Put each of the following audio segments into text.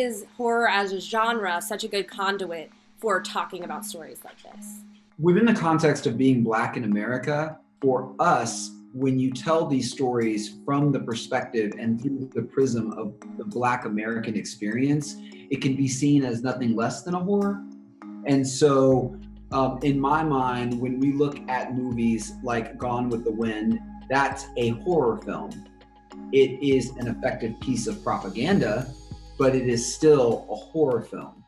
is horror as a genre such a good conduit for talking about stories like this? Within the context of being Black in America, for us, when you tell these stories from the perspective and through the prism of the Black American experience, it can be seen as nothing less than a horror. And so in my mind, when we look at movies like Gone with the Wind, that's a horror film. It is an effective piece of propaganda, but it is still a horror film.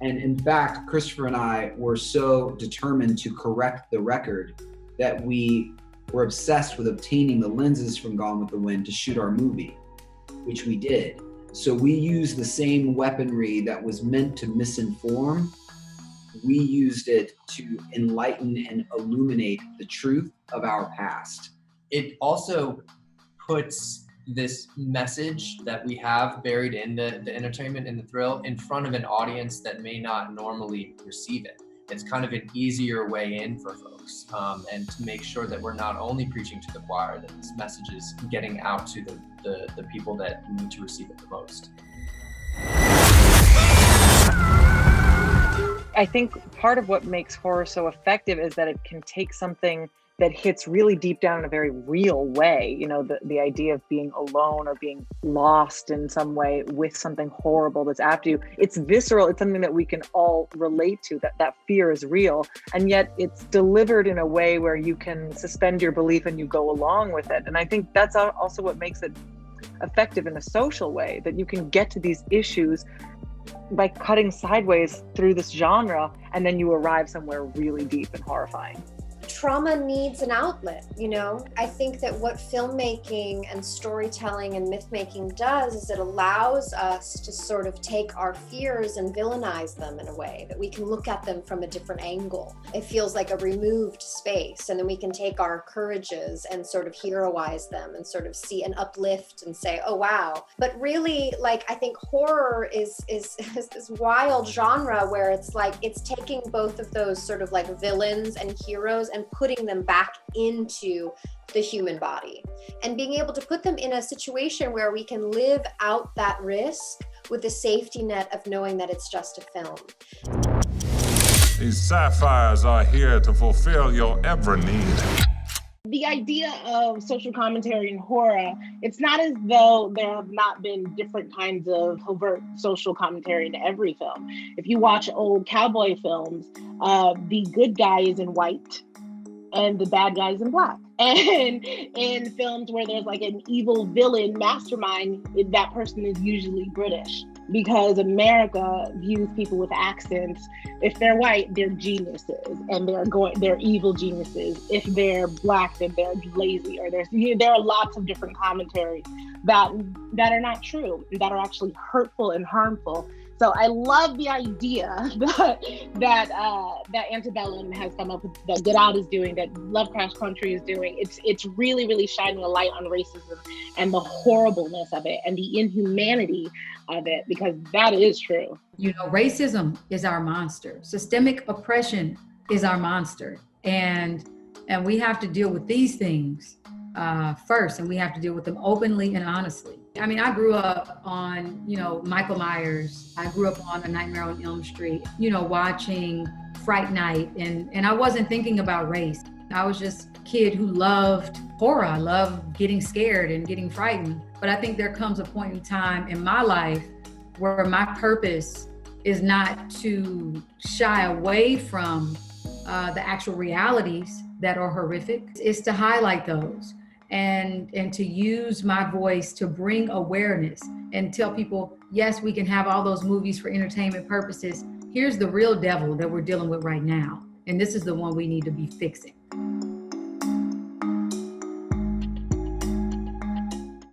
And in fact, Christopher and I were so determined to correct the record that we were obsessed with obtaining the lenses from Gone with the Wind to shoot our movie, which we did. So we used the same weaponry that was meant to misinform. We used it to enlighten and illuminate the truth of our past. It also puts this message that we have buried in the entertainment and the thrill in front of an audience that may not normally receive it. It's kind of an easier way in for folks, and to make sure that we're not only preaching to the choir, that this message is getting out to the people that need to receive it the most. I think part of what makes horror so effective is that it can take something that hits really deep down in a very real way. You know, the idea of being alone or being lost in some way with something horrible that's after you. It's visceral. It's something that we can all relate to, that fear is real. And yet it's delivered in a way where you can suspend your belief and you go along with it. And I think that's also what makes it effective in a social way, that you can get to these issues by cutting sideways through this genre, and then you arrive somewhere really deep and horrifying. Trauma needs an outlet, you know? I think that what filmmaking and storytelling and myth-making does is it allows us to sort of take our fears and villainize them in a way that we can look at them from a different angle. It feels like a removed space, and then we can take our courages and sort of heroize them and sort of see an uplift and say, oh, wow. But really, like, I think horror is this wild genre where it's like, it's taking both of those sort of like villains and heroes and putting them back into the human body and being able to put them in a situation where we can live out that risk with the safety net of knowing that it's just a film. These sapphires are here to fulfill your every need. The idea of social commentary in horror, it's not as though there have not been different kinds of overt social commentary in every film. If you watch old cowboy films, the good guy is in white and the bad guy is in black. And in films where there's like an evil villain mastermind, that person is usually British, because America views people with accents. If they're white, they're geniuses, and they're evil geniuses. If they're black, then they're lazy, or there are lots of different commentaries that are not true, that are actually hurtful and harmful. So I love the idea that Antebellum has come up with, that Gerard is doing, that Lovecraft Country is doing. It's really, really shining a light on racism and the horribleness of it and the inhumanity of it, because that is true. You know, racism is our monster. Systemic oppression is our monster. And we have to deal with these things first, and we have to deal with them openly and honestly. I mean, I grew up on, Michael Myers. I grew up on A Nightmare on Elm Street, watching Fright Night. And I wasn't thinking about race. I was just a kid who loved horror. I loved getting scared and getting frightened. But I think there comes a point in time in my life where my purpose is not to shy away from the actual realities that are horrific. It's to highlight those. And to use my voice to bring awareness and tell people, yes, we can have all those movies for entertainment purposes. Here's the real devil that we're dealing with right now. And this is the one we need to be fixing.